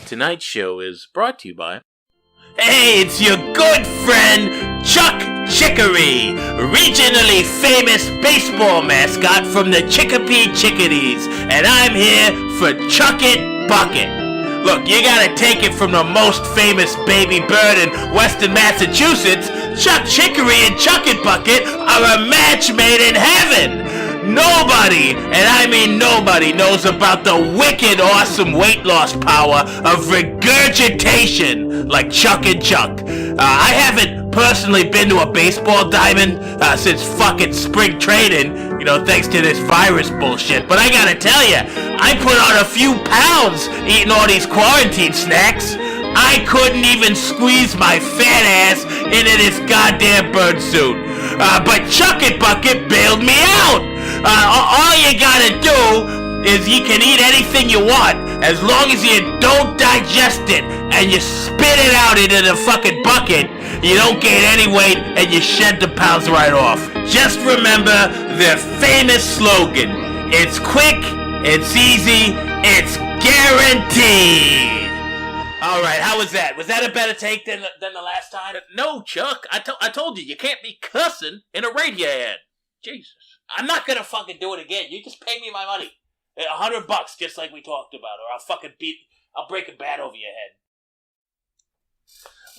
Tonight's show is brought to you by... Hey, it's your good friend, Chuck Chickaree, regionally famous baseball mascot from the Chicopee Chickadees, and I'm here for Chuck It Bucket. Look, you gotta take it from the most famous baby bird in Western Massachusetts. Chuck Chickaree and Chuck It Bucket are a match made in heaven. Nobody, and I mean nobody, knows about the wicked awesome weight loss power of regurgitation like Chuck and Chuck. I haven't personally been to a baseball diamond since fucking spring training, thanks to this virus bullshit. But I gotta tell you, I put on a few pounds eating all these quarantine snacks. I couldn't even squeeze my fat ass into this goddamn bird suit. But Chuck It Bucket bailed me out. All you gotta do is you can eat anything you want as long as you don't digest it and you spit it out into the fucking bucket. You don't gain any weight and you shed the pounds right off. Just remember their famous slogan: it's quick, it's easy, it's guaranteed. All right, how was that? Was that a better take than the last time? No, Chuck. I told you, you can't be cussing in a radio ad. Jesus. I'm not gonna fucking do it again. You just pay me my money. $100, just like we talked about, or I'll break a bat over your head.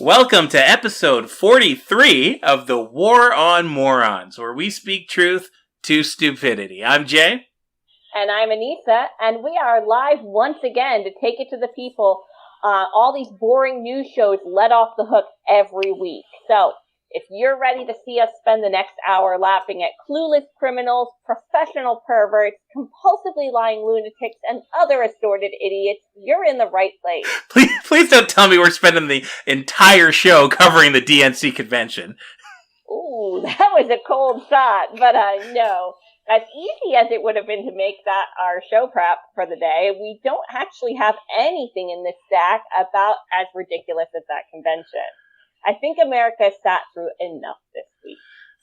Welcome to episode 43 of the War on Morons, where we speak truth to stupidity. I'm Jay. And I'm Anisa, and we are live once again to take it to the people. All these boring news shows let off the hook every week. So, if you're ready to see us spend the next hour laughing at clueless criminals, professional perverts, compulsively lying lunatics, and other assorted idiots, you're in the right place. Please don't tell me we're spending the entire show covering the DNC convention. Ooh, that was a cold shot, but no. As easy as it would have been to make that our show prep for the day, we don't actually have anything in this stack about as ridiculous as that convention. I think America sat through enough this week.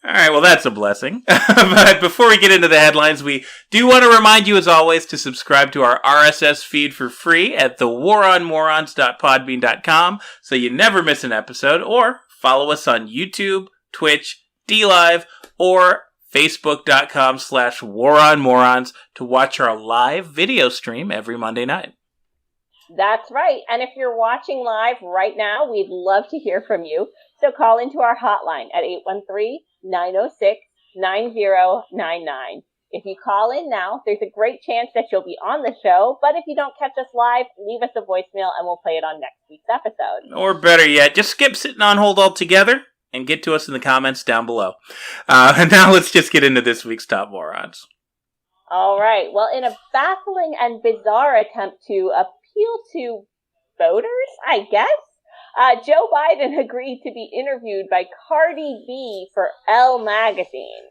All right, well, that's a blessing. But before we get into the headlines, we do want to remind you, as always, to subscribe to our RSS feed for free at thewaronmorons.podbean.com so you never miss an episode, or follow us on YouTube, Twitch, DLive, or Facebook.com/waronmorons to watch our live video stream every Monday night. That's right. And if you're watching live right now, we'd love to hear from you. So call into our hotline at 813-906-9099. If you call in now, there's a great chance that you'll be on the show. But if you don't catch us live, leave us a voicemail and we'll play it on next week's episode. Or better yet, just skip sitting on hold altogether and get to us in the comments down below. And now let's just get into this week's Top Morons. All right. Well, in a baffling and bizarre attempt to appeal to voters, I guess, Joe Biden agreed to be interviewed by Cardi B for Elle magazine.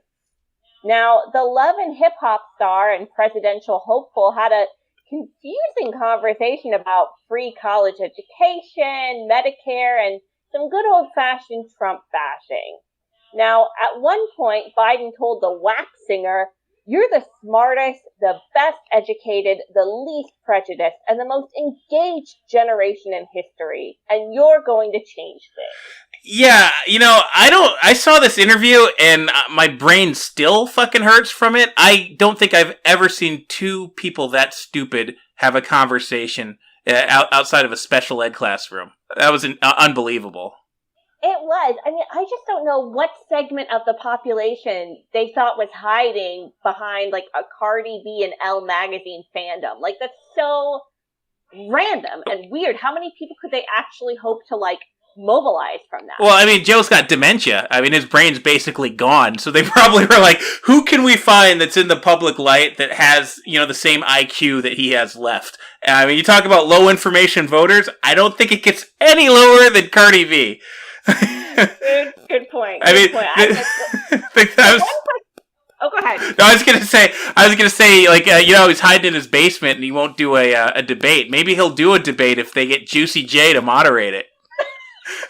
Now, the love and hip-hop star and presidential hopeful had a confusing conversation about free college education, Medicare, and some good old-fashioned Trump bashing. Now, at one point, Biden told the WAP singer, "You're the smartest, the best educated, the least prejudiced, and the most engaged generation in history, and you're going to change things." Yeah, I saw this interview and my brain still fucking hurts from it. I don't think I've ever seen two people that stupid have a conversation outside of a special ed classroom. That was unbelievable. It was. I mean, I just don't know what segment of the population they thought was hiding behind, like, a Cardi B and Elle magazine fandom. Like, that's so random and weird. How many people could they actually hope to, like, mobilize from that? Well, I mean, Joe's got dementia. I mean, his brain's basically gone. So they probably were like, who can we find that's in the public light that has, the same IQ that he has left? I mean, you talk about low information voters. I don't think it gets any lower than Cardi B. Good point. I mean, oh, go ahead. No, I was gonna say, like, he's hiding in his basement and he won't do a debate. Maybe he'll do a debate if they get Juicy J to moderate it.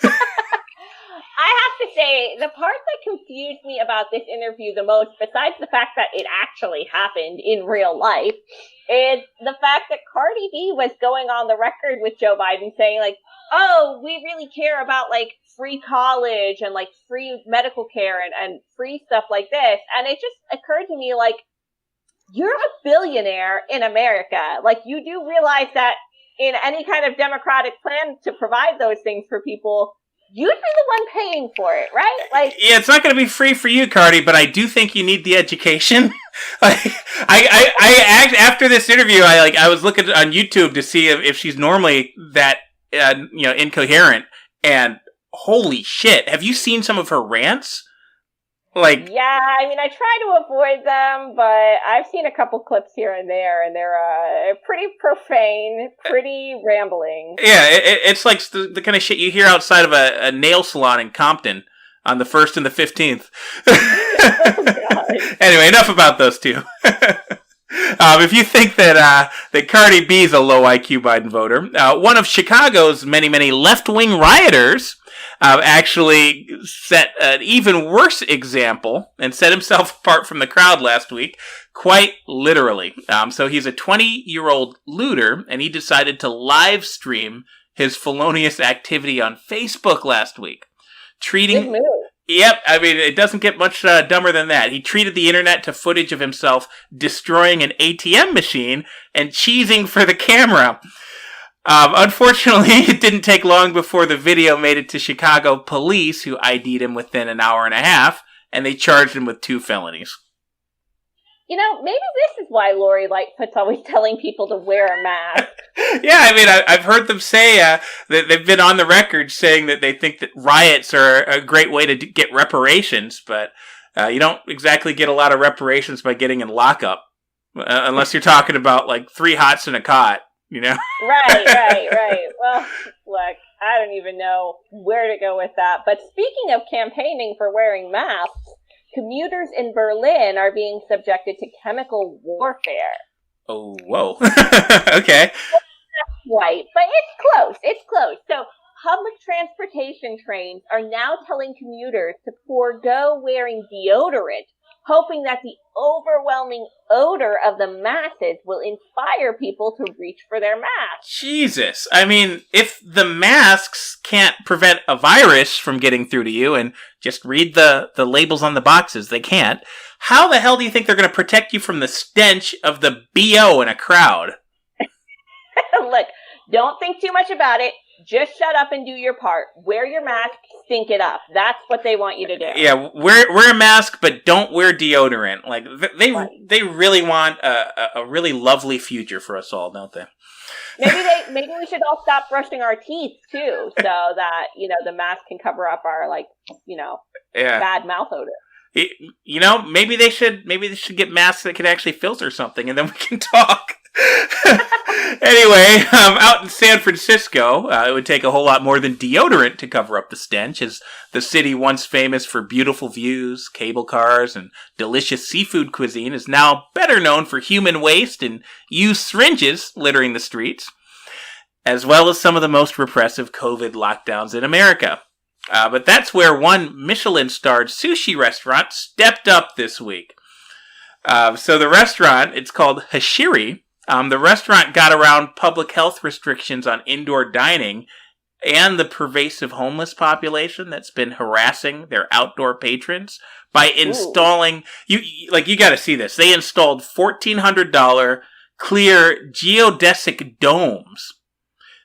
I have have to say, the part that confused me about this interview the most, besides the fact that it actually happened in real life, is the fact that Cardi B was going on the record with Joe Biden saying, like, oh, we really care about, like, free college and, like, free medical care and free stuff like this. And it just occurred to me, like, you're a billionaire in America. Like, you do realize that in any kind of democratic plan to provide those things for people, you'd be the one paying for it, right? Like, yeah, it's not going to be free for you, Cardi, but I do think you need the education. I after this interview, I was looking on YouTube to see if she's normally that incoherent. And holy shit, have you seen some of her rants? Like, yeah, I mean, I try to avoid them, but I've seen a couple clips here and there, and they're pretty profane, pretty rambling. Yeah, it's like the kind of shit you hear outside of a nail salon in Compton on the 1st and the 15th. Oh, anyway, enough about those two. If you think that Cardi B is a low IQ Biden voter, one of Chicago's many left-wing rioters actually set an even worse example and set himself apart from the crowd last week, quite literally. So he's a 20-year-old looter, and he decided to live stream his felonious activity on Facebook last week. Good move. Yep, I mean, it doesn't get much dumber than that. He treated the internet to footage of himself destroying an ATM machine and cheesing for the camera. Unfortunately, it didn't take long before the video made it to Chicago police, who ID'd him within an hour and a half, and they charged him with 2 felonies. You know, maybe this is why Lori Lightfoot's always telling people to wear a mask. Yeah, I mean, I've heard them say that they've been on the record saying that they think that riots are a great way to get reparations, but you don't exactly get a lot of reparations by getting in lockup, unless you're talking about, like, 3 hots and a cot, you know? Right. Well, look, I don't even know where to go with that. But speaking of campaigning for wearing masks, commuters in Berlin are being subjected to chemical warfare. Oh, whoa. Okay. Right, but it's close. So public transportation trains are now telling commuters to forego wearing deodorant, hoping that the overwhelming odor of the masses will inspire people to reach for their masks. Jesus. I mean, if the masks can't prevent a virus from getting through to you, and just read the labels on the boxes, they can't, how the hell do you think they're going to protect you from the stench of the BO in a crowd? Look, don't think too much about it. Just shut up and do your part. Wear your mask, stink it up. That's what they want you to do. Yeah, wear a mask, but don't wear deodorant. Like, they really want a really lovely future for us all, don't they? Maybe we should all stop brushing our teeth too, so that, the mask can cover up our, bad mouth odor. Maybe they should get masks that can actually filter something, and then we can talk. Anyway, out in San Francisco, it would take a whole lot more than deodorant to cover up the stench, as the city, once famous for beautiful views, cable cars, and delicious seafood cuisine, is now better known for human waste and used syringes littering the streets, as well as some of the most repressive COVID lockdowns in America. But that's where one Michelin-starred sushi restaurant stepped up this week. So the restaurant, it's called Hashiri. The restaurant got around public health restrictions on indoor dining and the pervasive homeless population that's been harassing their outdoor patrons by installing, you gotta see this, they installed $1,400 clear geodesic domes.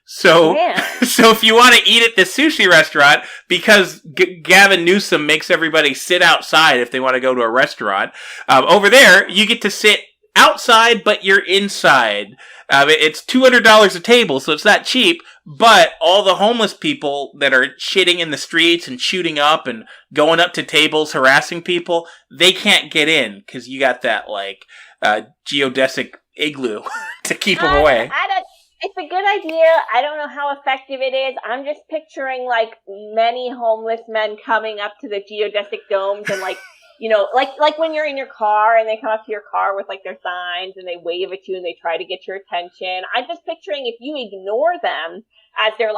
So if you want to eat at the sushi restaurant, because Gavin Newsom makes everybody sit outside if they want to go to a restaurant, over there, you get to sit outside, but you're inside. It's $200 a table, so it's not cheap, but all the homeless people that are shitting in the streets and shooting up and going up to tables, harassing people, they can't get in, because you got that, geodesic igloo to keep them away. It's a good idea. I don't know how effective it is. I'm just picturing, many homeless men coming up to the geodesic domes and, like when you're in your car and they come up to your car with, their signs and they wave at you and they try to get your attention. I'm just picturing if you ignore them as they're,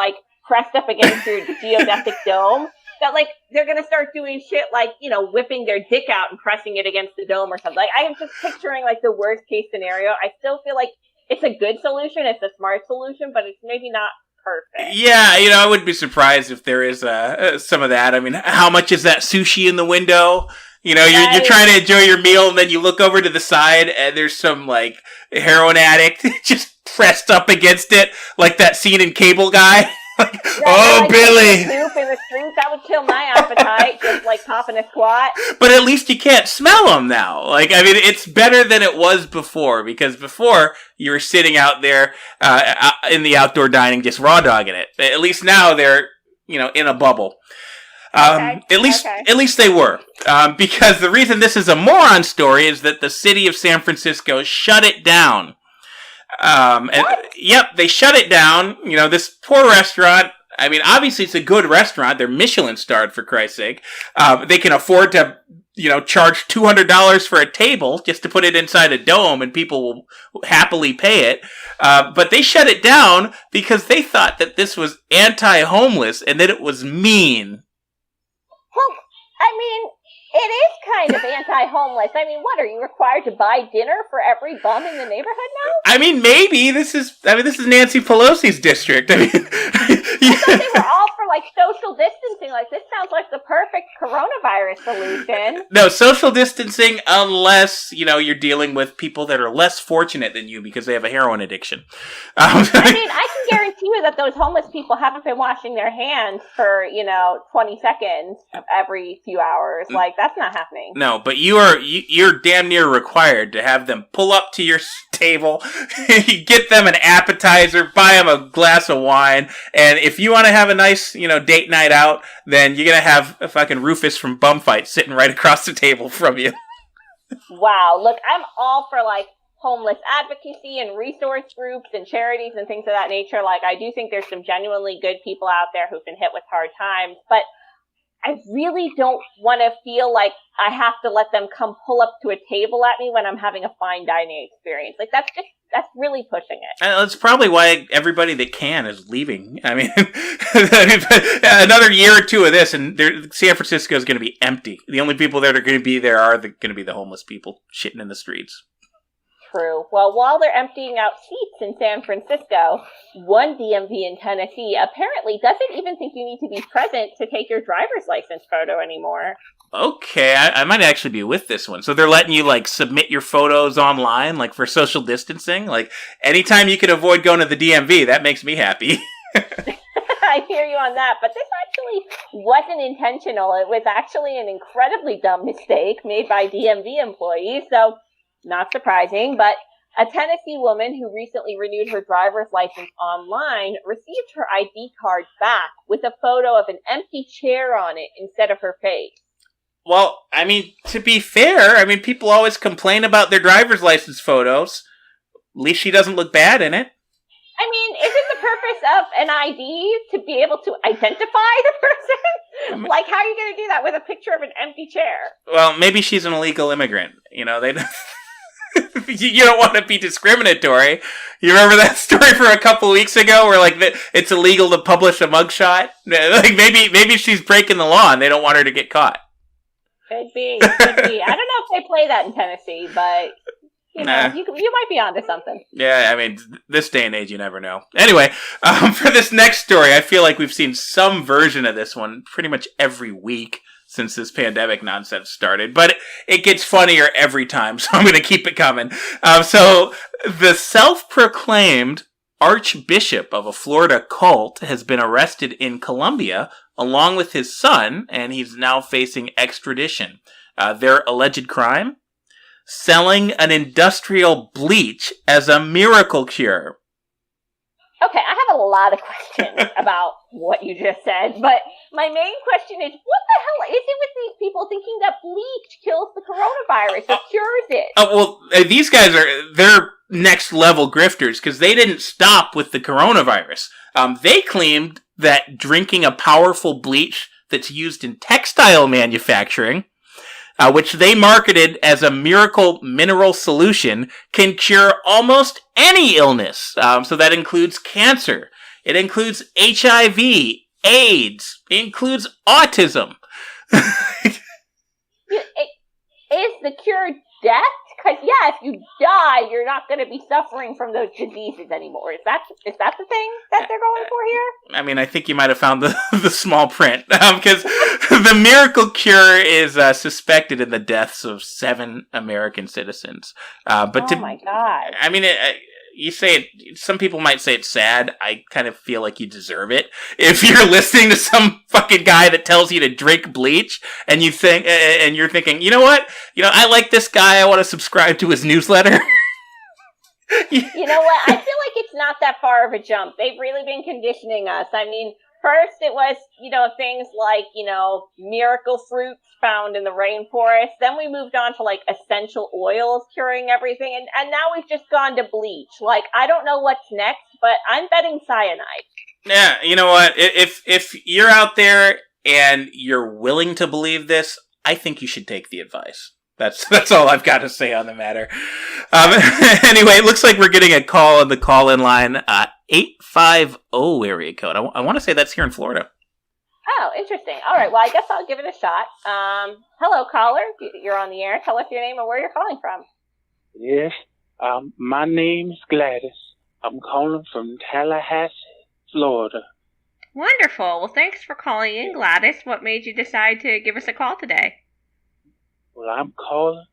pressed up against your geodesic dome, that, like, they're going to start doing shit like, whipping their dick out and pressing it against the dome or something. Like, I am just picturing, like, the worst case scenario. I still feel like it's a good solution. It's a smart solution, but it's maybe not perfect. Yeah, I wouldn't be surprised if there is some of that. I mean, how much is that sushi in the window? You're trying to enjoy your meal, and then you look over to the side, and there's some, like, heroin addict just pressed up against it, like that scene in Cable Guy. Like, like, Billy! Soup in the street, that would kill my appetite, just, like, popping a squat. But at least you can't smell them now. Like, I mean, it's better than it was before, because before, you were sitting out there in the outdoor dining just raw dogging it. At least now they're, in a bubble. At least they were. Because the reason this is a moron story is that the city of San Francisco shut it down. Yep, they shut it down. This poor restaurant. I mean, obviously it's a good restaurant. They're Michelin starred, for Christ's sake. They can afford to, charge $200 for a table just to put it inside a dome, and people will happily pay it. But they shut it down because they thought that this was anti-homeless and that it was mean. Well, I mean, it is kind of anti-homeless. I mean, what, are you required to buy dinner for every bum in the neighborhood now? I mean, maybe this is Nancy Pelosi's district. I mean, I thought they were all for, like, social distancing. Like, this sounds like the perfect coronavirus solution. No, social distancing unless, you're dealing with people that are less fortunate than you because they have a heroin addiction. I mean, I can guarantee you that those homeless people haven't been washing their hands for, 20 seconds every few hours. Like, that's not happening. No, but you're damn near required to have them pull up to your table, get them an appetizer, buy them a glass of wine, and if you want to have a nice, date night out, then you're gonna have a fucking Rufus from Bumfight sitting right across the table from you. Wow, look, I'm all for, like, homeless advocacy and resource groups and charities and things of that nature. Like, I do think there's some genuinely good people out there who've been hit with hard times, but I really don't want to feel like I have to let them come pull up to a table at me when I'm having a fine dining experience. Like, that's really pushing it. That's probably why everybody that can is leaving. I mean, another year or two of this, and San Francisco is going to be empty. The only people that are going to be there are going to be the homeless people shitting in the streets. True. Well, while they're emptying out seats in San Francisco, one DMV in Tennessee apparently doesn't even think you need to be present to take your driver's license photo anymore. Okay, I might actually be with this one. So they're letting you, like, submit your photos online, like, for social distancing? Like, anytime you can avoid going to the DMV, that makes me happy. I hear you on that, but this actually wasn't intentional. It was actually an incredibly dumb mistake made by DMV employees, so not surprising, but a Tennessee woman who recently renewed her driver's license online received her ID card back with a photo of an empty chair on it instead of her face. Well, I mean, to be fair, people always complain about their driver's license photos. At least she doesn't look bad in it. I mean, isn't the purpose of an ID to be able to identify the person? Like, how are you going to do that with a picture of an empty chair? Well, maybe she's an illegal immigrant. They you don't want to be discriminatory. You remember that story from a couple weeks ago where, like, it's illegal to publish a mugshot? Like, maybe she's breaking the law and they don't want her to get caught. Could be. I don't know if they play that in Tennessee, but you might be onto something. Yeah, this day and age, you never know. Anyway, for this next story, I feel like we've seen some version of this one pretty much every week since this pandemic nonsense started, but it gets funnier every time, so I'm going to keep it coming. So the self-proclaimed archbishop of a Florida cult has been arrested in Colombia along with his son, and he's now facing extradition. Their alleged crime? Selling an industrial bleach as a miracle cure. Okay, I have a lot of questions about what you just said, but my main question is, what the hell is it with these people thinking that bleach kills the coronavirus or cures it? Well, these guys they're next level grifters because they didn't stop with the coronavirus. They claimed that drinking a powerful bleach that's used in textile manufacturing, which they marketed as a miracle mineral solution, can cure almost any illness. So that includes cancer. It includes HIV, AIDS. It includes autism. Is the cure death? Because, yeah, if you die, you're not going to be suffering from those diseases anymore. Is that the thing that they're going for here? I mean, I think you might have found the small print. Because the miracle cure is suspected in the deaths of 7 American citizens. Oh my God. I mean, you say it, some people might say it's sad. I kind of feel like you deserve it. If you're listening to some fucking guy that tells you to drink bleach and you think, and you're thinking, you know what? I like this guy. I want to subscribe to his newsletter. You know what? I feel like it's not that far of a jump. They've really been conditioning us. I mean, first it was, things like, miracle fruits found in the rainforest. Then we moved on to, essential oils curing everything. And now we've just gone to bleach. I don't know what's next, but I'm betting cyanide. Yeah, you know what? If you're out there and you're willing to believe this, I think you should take the advice. That's all I've got to say on the matter. Anyway, it looks like we're getting a call on the call-in line, 850 area code. I want to say that's here in Florida. Oh, interesting. All right, well, I guess I'll give it a shot. Hello, caller. You're on the air. Tell us your name and where you're calling from. Yes, my name's Gladys. I'm calling from Tallahassee, Florida. Wonderful. Well, thanks for calling in, Gladys. What made you decide to give us a call today? Well, I'm calling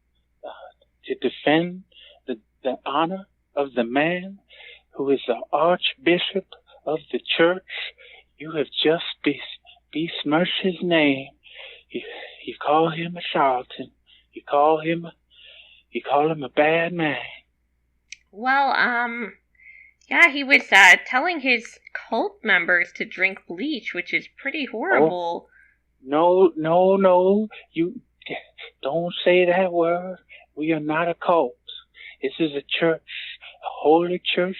to defend the honor of the man who is the Archbishop of the Church. You have just besmirched his name. You call him a charlatan. You call him a bad man. Well, yeah, he was telling his cult members to drink bleach, which is pretty horrible. Oh, no. You don't say that word. We are not a cult. This is a church, a holy church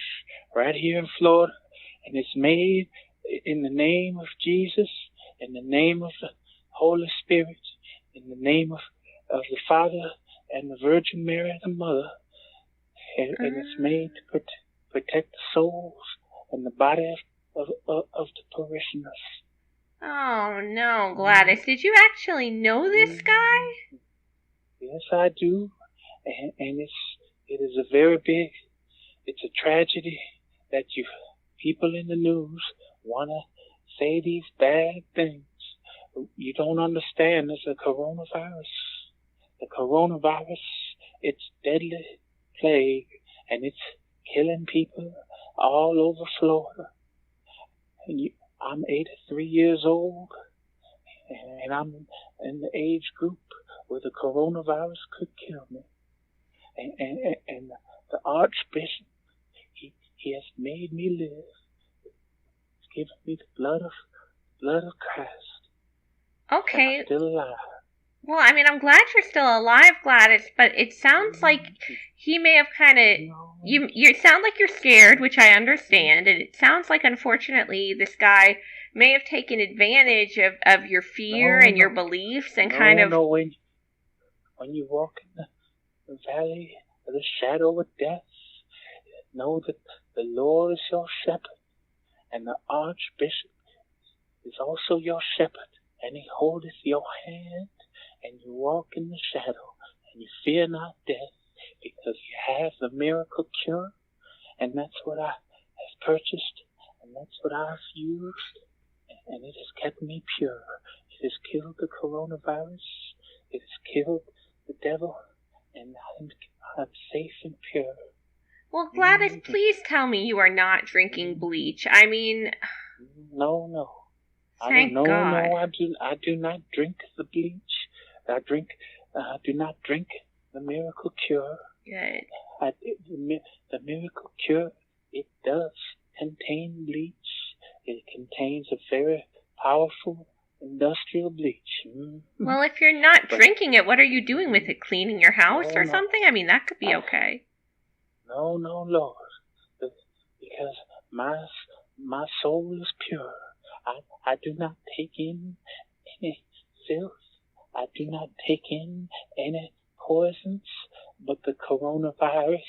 right here in Florida, and it's made in the name of Jesus, in the name of the Holy Spirit, in the name of the Father and the Virgin Mary, the Mother, and it's made to protect the souls and the body of the parishioners. Oh, no, Gladys. Did you actually know this guy? Yes, I do. And it is a very big, it's a tragedy that you people in the news want to say these bad things. You don't understand. There's a coronavirus. The coronavirus, it's deadly plague, and it's killing people all over Florida. And I'm 83 years old, and I'm in the age group where the coronavirus could kill me. And the Archbishop, he has made me live. He's given me the blood of Christ. Okay. I'm still alive. Well, I mean, I'm glad you're still alive, Gladys, but it sounds like he may have kind of... You sound like you're scared, which I understand, and it sounds like, unfortunately, this guy may have taken advantage of your fear and your beliefs and kind of... No, when you walk in the valley of the shadow of death, know that the Lord is your shepherd, and the Archbishop is also your shepherd, and he holdeth your hand, and you walk in the shadow, and you fear not death, because you have the miracle cure, and that's what I have purchased, and that's what I've used, and it has kept me pure. It has killed the coronavirus, it has killed the devil, and I'm safe and pure. Well, Gladys, please tell me you are not drinking bleach. I mean... No. Thank God. No, I do not drink the bleach. I do not drink the miracle cure. Good. The miracle cure, it does contain bleach. It contains a very powerful industrial bleach. Mm-hmm. Well, if you're not drinking it, what are you doing with it? Cleaning your house or something? I mean, that could be okay. No, Lord. Because my soul is pure. I do not take in any filth. I do not take in any poisons, but the coronavirus,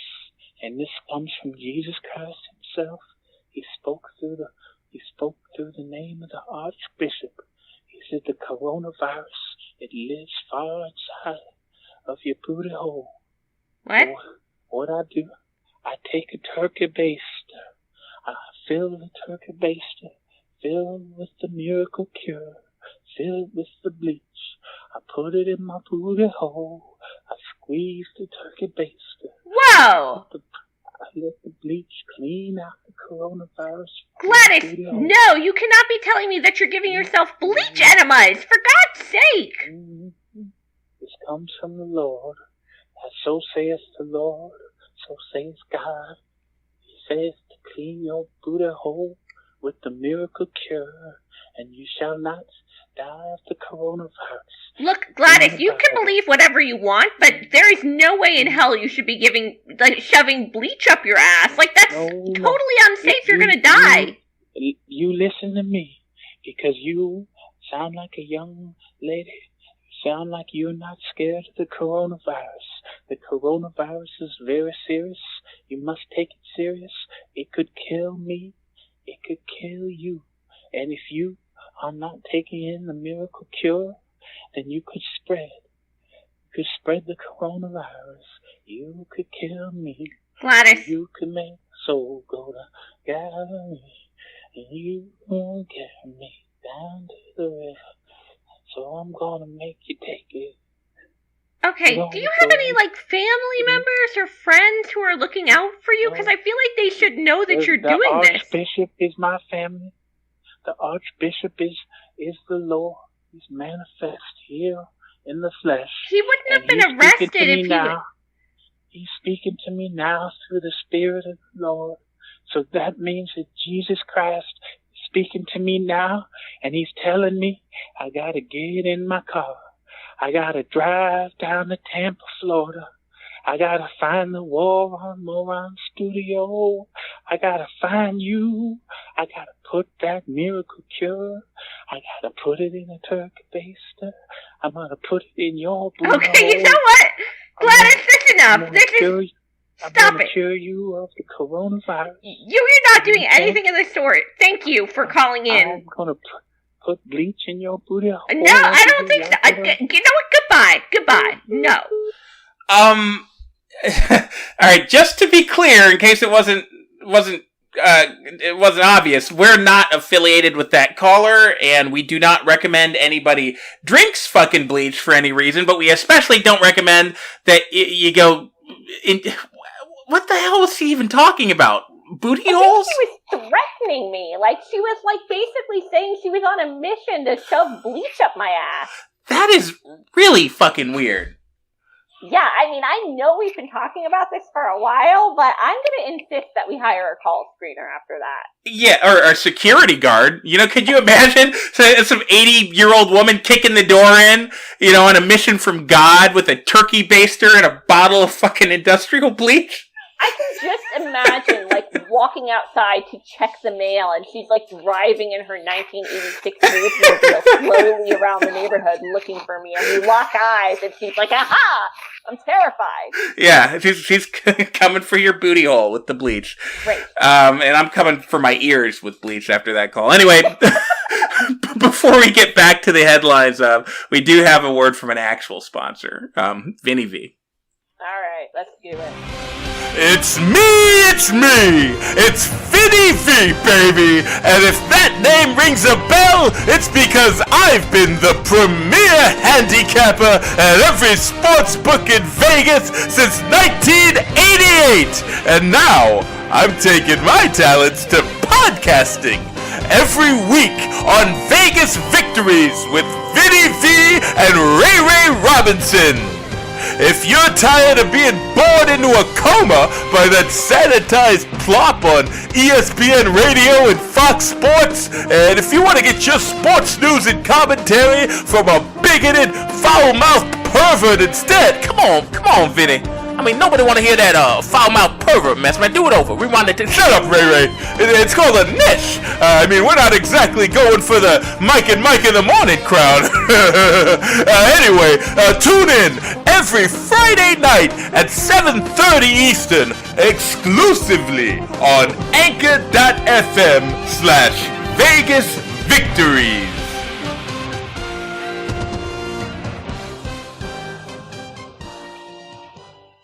and this comes from Jesus Christ himself. He spoke through through the name of the Archbishop. He said the coronavirus, it lives far inside of your booty hole. What? So what I do, I take a turkey baster. I fill the turkey baster, fill it with the miracle cure, fill it with the bleach. I put it in my booty hole. I squeeze the turkey baster. Whoa! I let the bleach clean out the coronavirus. Gladys, no, you cannot be telling me that you're giving yourself bleach enemas, for God's sake! Mm-hmm. This comes from the Lord. And so saith the Lord, so saith God. He says to clean your booty hole with the miracle cure, and you shall not die of the coronavirus. Look, Gladys, you can believe whatever you want, but there is no way in hell you should be shoving bleach up your ass. That's totally unsafe. You're gonna die. You listen to me, because you sound like a young lady. You sound like you're not scared of the coronavirus. The coronavirus is very serious. You must take it serious. It could kill me. It could kill you. And if you are not taking in the miracle cure, then you could spread. You could spread the coronavirus. You could kill me. Gladys. You could make a soul go to Galilee. And you won't carry me down to the river. So I'm gonna make you take it. Okay, do you have any, family members or friends who are looking out for you? Because I feel like they should know that you're doing this. The Archbishop is my family. The Archbishop is the Lord. He's manifest here in the flesh. He wouldn't have been arrested if he would. He's speaking to me now through the Spirit of the Lord. So that means that Jesus Christ is speaking to me now, and he's telling me I gotta get in my car. I gotta drive down to Tampa, Florida. I gotta find the War on Morons studio. I gotta find you. I gotta put that miracle cure. I gotta put it in a turkey baster. I'm gonna put it in your booty. Okay, you know what? Gladys, that's enough. I'm Stop gonna it. cure you of the coronavirus. You're not doing anything of the sort. Thank you for calling in. I'm gonna put bleach in your booty. No, I don't think so. You know what? Goodbye. No. All right, just to be clear, in case it wasn't obvious, we're not affiliated with that caller, and we do not recommend anybody drinks fucking bleach for any reason, but we especially don't recommend that you go in. What the hell was he even talking about? Booty holes? She was threatening me. She was basically saying she was on a mission to shove bleach up my ass. That is really fucking weird. Yeah, I know we've been talking about this for a while, but I'm going to insist that we hire a call screener after that. Yeah, or a security guard. Could you imagine some 80-year-old woman kicking the door in, on a mission from God with a turkey baster and a bottle of fucking industrial bleach? I can just imagine, walking outside to check the mail, and she's, driving in her 1986 Oldsmobile slowly around the neighborhood looking for me, and we lock eyes, and she's like, aha! I'm terrified. Yeah, she's coming for your booty hole with the bleach. Great. And I'm coming for my ears with bleach after that call. Anyway, before we get back to the headlines, we do have a word from an actual sponsor, Vinny V. All right, let's do it. It's me! It's Vinny V, baby! And if that name rings a bell, it's because I've been the premier handicapper at every sports book in Vegas since 1988! And now, I'm taking my talents to podcasting every week on Vegas Victories with Vinny V and Ray Robinson. If you're tired of being bored into a coma by that sanitized plop on ESPN Radio and Fox Sports, and if you want to get your sports news and commentary from a bigoted, foul-mouthed pervert instead, come on, Vinny. Nobody want to hear that foul-mouthed pervert mess, man. Do it over. Rewind it. Shut up, Ray. It's called a niche. We're not exactly going for the Mike in the Morning crowd. Anyway, tune in every Friday night at 7:30 Eastern, exclusively on anchor.fm/VinnyV. Vegas victories.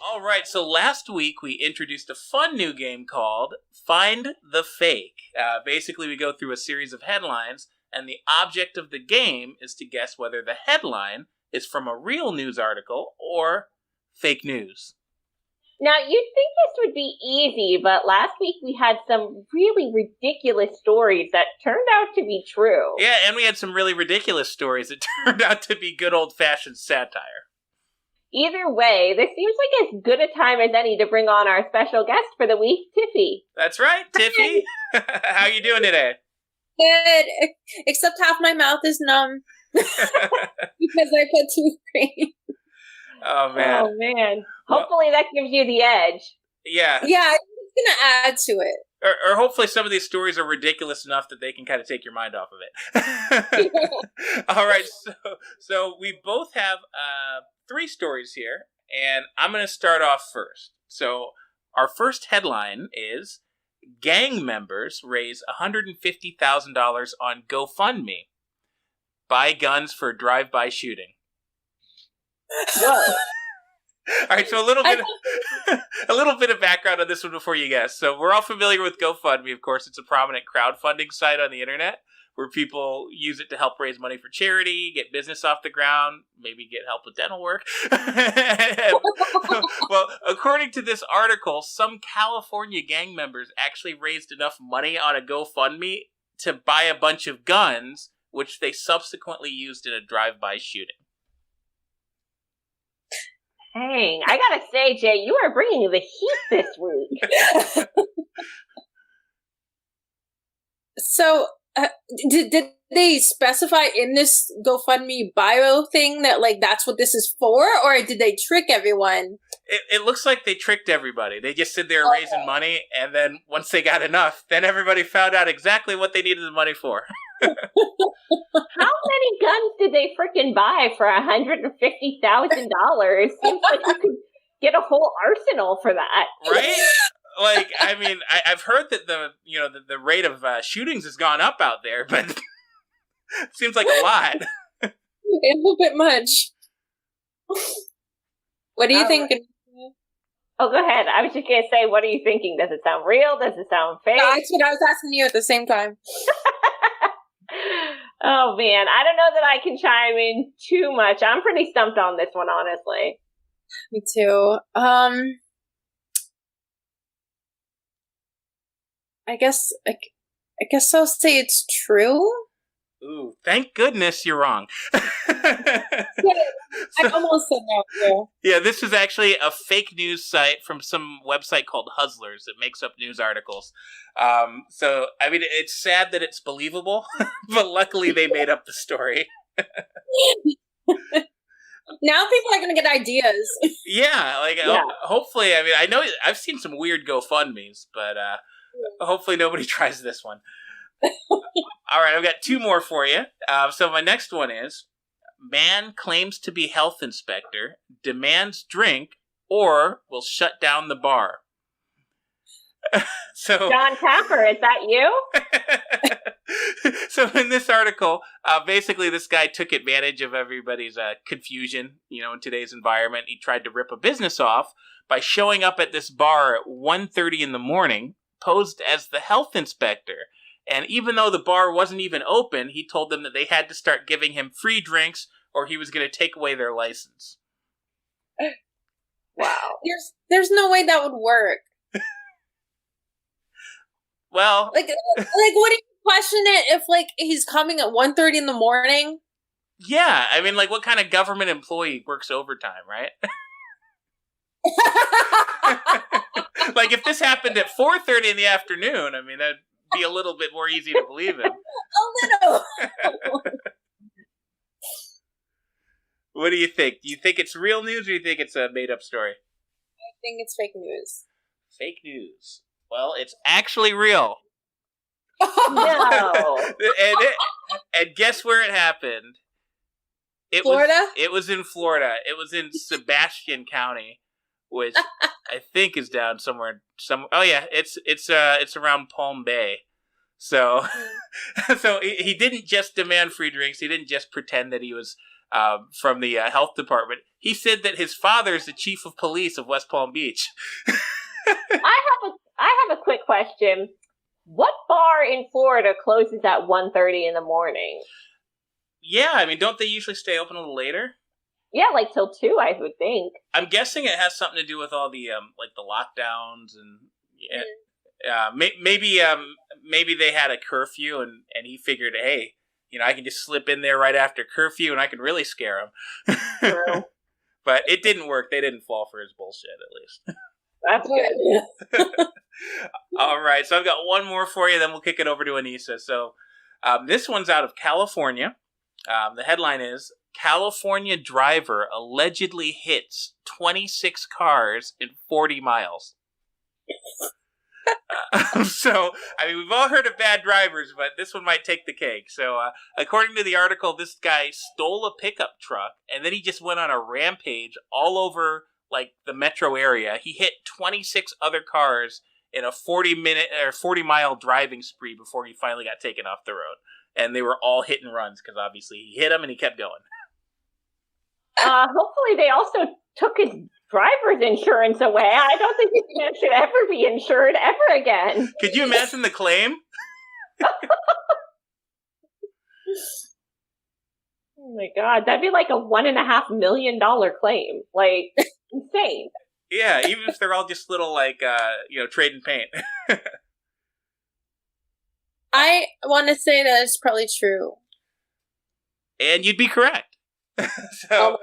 All right, so last week we introduced a fun new game called Find the Fake. Basically, we go through a series of headlines, and the object of the game is to guess whether the headline is from a real news article or fake news. Now, you'd think this would be easy, but last week we had some really ridiculous stories that turned out to be true. Yeah, and we had some really ridiculous stories that turned out to be good old-fashioned satire. Either way, this seems like as good a time as any to bring on our special guest for the week, Tiffy. That's right, Tiffy. How you doing today? Good, except half my mouth is numb because I put tooth cream. Oh, man. Oh, man. Hopefully that gives you the edge. Yeah. Yeah, I'm going to add to it. Or hopefully some of these stories are ridiculous enough that they can kind of take your mind off of it. All right, so we both have 3 stories here, and I'm going to start off first. So our first headline is, gang members raise $150,000 on GoFundMe. Buy guns for drive-by shooting. Whoa. All right, so a little bit of background on this one before you guess. So we're all familiar with GoFundMe, of course. It's a prominent crowdfunding site on the internet where people use it to help raise money for charity, get business off the ground, maybe get help with dental work. Well, according to this article, some California gang members actually raised enough money on a GoFundMe to buy a bunch of guns, which they subsequently used in a drive-by shooting. Dang, I gotta say, Jay, you are bringing the heat this week. So, did they specify in this GoFundMe bio thing that, like, that's what this is for? Or did they trick everyone? It looks like they tricked everybody. They just said they were raising money, and then once they got enough, then everybody found out exactly what they needed the money for. How many guns did they freaking buy for $150,000? Seems like you could get a whole arsenal for that, right? Like, I mean, I've heard that the rate of shootings has gone up out there, but it seems like a lot. A little bit much. What are you thinking? Oh, go ahead. I was just gonna say, what are you thinking? Does it sound real? Does it sound fake? That's what I was asking you at the same time. Oh man, I don't know that I can chime in too much. I'm pretty stumped on this one, honestly. Me too. I guess I'll say it's true. Ooh, thank goodness you're wrong. I almost said no. Yeah, this is actually a fake news site from some website called Hustlers that makes up news articles. So, I mean, it's sad that it's believable, but luckily they made up the story. Now people are going to get ideas. Yeah, like, hopefully, I mean, I know I've seen some weird GoFundMes, but hopefully nobody tries this one. All right, I've got 2 more for you. So my next one is, man claims to be health inspector, demands drink, or will shut down the bar. So, John Tapper, is that you? So in this article, basically this guy took advantage of everybody's confusion, in today's environment. He tried to rip a business off by showing up at this bar at 1:30 in the morning, posed as the health inspector. And even though the bar wasn't even open, he told them that they had to start giving him free drinks or he was going to take away their license. Wow. There's no way that would work. Well, like what do you question it if, like, he's coming at 1:30 in the morning? Yeah, I mean, like, what kind of government employee works overtime, right? Like, if this happened at 4:30 in the afternoon, I mean, that'd be a little bit more easy to believe him. A little. What do you think? Do you think it's real news or do you think it's a made-up story? I think it's fake news. Fake news. Well, it's actually real. No. And guess where it happened? Florida? It was in Florida. It was in Sebastian County, which I think is down somewhere. Oh yeah, it's around Palm Bay. So, so he didn't just demand free drinks. He didn't just pretend that he was from the health department. He said that his father's the chief of police of West Palm Beach. I have a quick question. What bar in Florida closes at 1:30 in the morning? Yeah, I mean, don't they usually stay open a little later? Yeah, like till 2, I would think. I'm guessing it has something to do with all the like the lockdowns and maybe they had a curfew and he figured, hey, I can just slip in there right after curfew and I can really scare him. True. But it didn't work. They didn't fall for his bullshit, at least. That's good. All right, so I've got one more for you, then we'll kick it over to Anisa. So this one's out of California. The headline is, California driver allegedly hits 26 cars in 40 miles. So, I mean, we've all heard of bad drivers, but this one might take the cake. So, according to the article, this guy stole a pickup truck, and then he just went on a rampage all over, like, the metro area. He hit 26 other cars in a 40-mile driving spree before he finally got taken off the road. And they were all hit and runs, because obviously he hit them and he kept going. Hopefully they also took his driver's insurance away. I don't think this man should ever be insured ever again. Could you imagine the claim? Oh my god, that'd be like a $1.5 million claim. Like, insane. Yeah, even if they're all just little, like, trading paint. I want to say that it's probably true. And you'd be correct. So,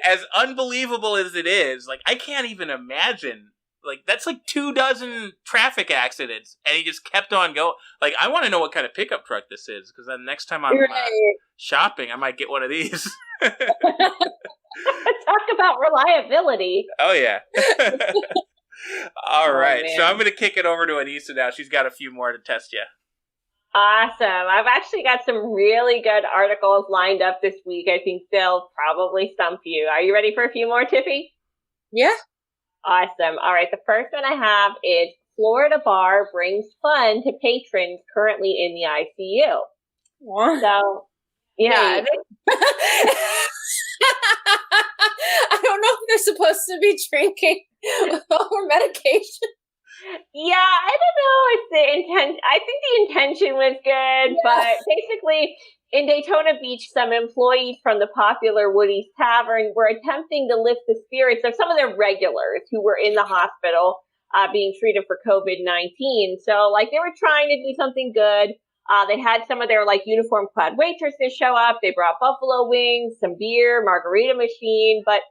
as unbelievable as it is, like, I can't even imagine, like, that's like 24 traffic accidents, and he just kept on going. Like, I want to know what kind of pickup truck this is, because then next time I'm shopping, I might get one of these. Talk about reliability. Oh, yeah. All right, man. so I'm going to kick it over to Anisa now. She's got a few more to test you. Awesome. I've actually got some really good articles lined up this week. I think they'll probably stump you. Are you ready for a few more, Tiffy? Yeah. Awesome. All right. The first one I have is Florida bar brings fun to patrons currently in the ICU. What? So, yeah. I don't know if they're supposed to be drinking or medication. Yeah, I don't know if the intent. I think the intention was good, but basically, in Daytona Beach, some employees from the popular Woody's Tavern were attempting to lift the spirits of some of their regulars who were in the hospital being treated for COVID-19. So, like, they were trying to do something good. They had some of their, like, uniform-clad waitresses show up. They brought buffalo wings, some beer, margarita machine, but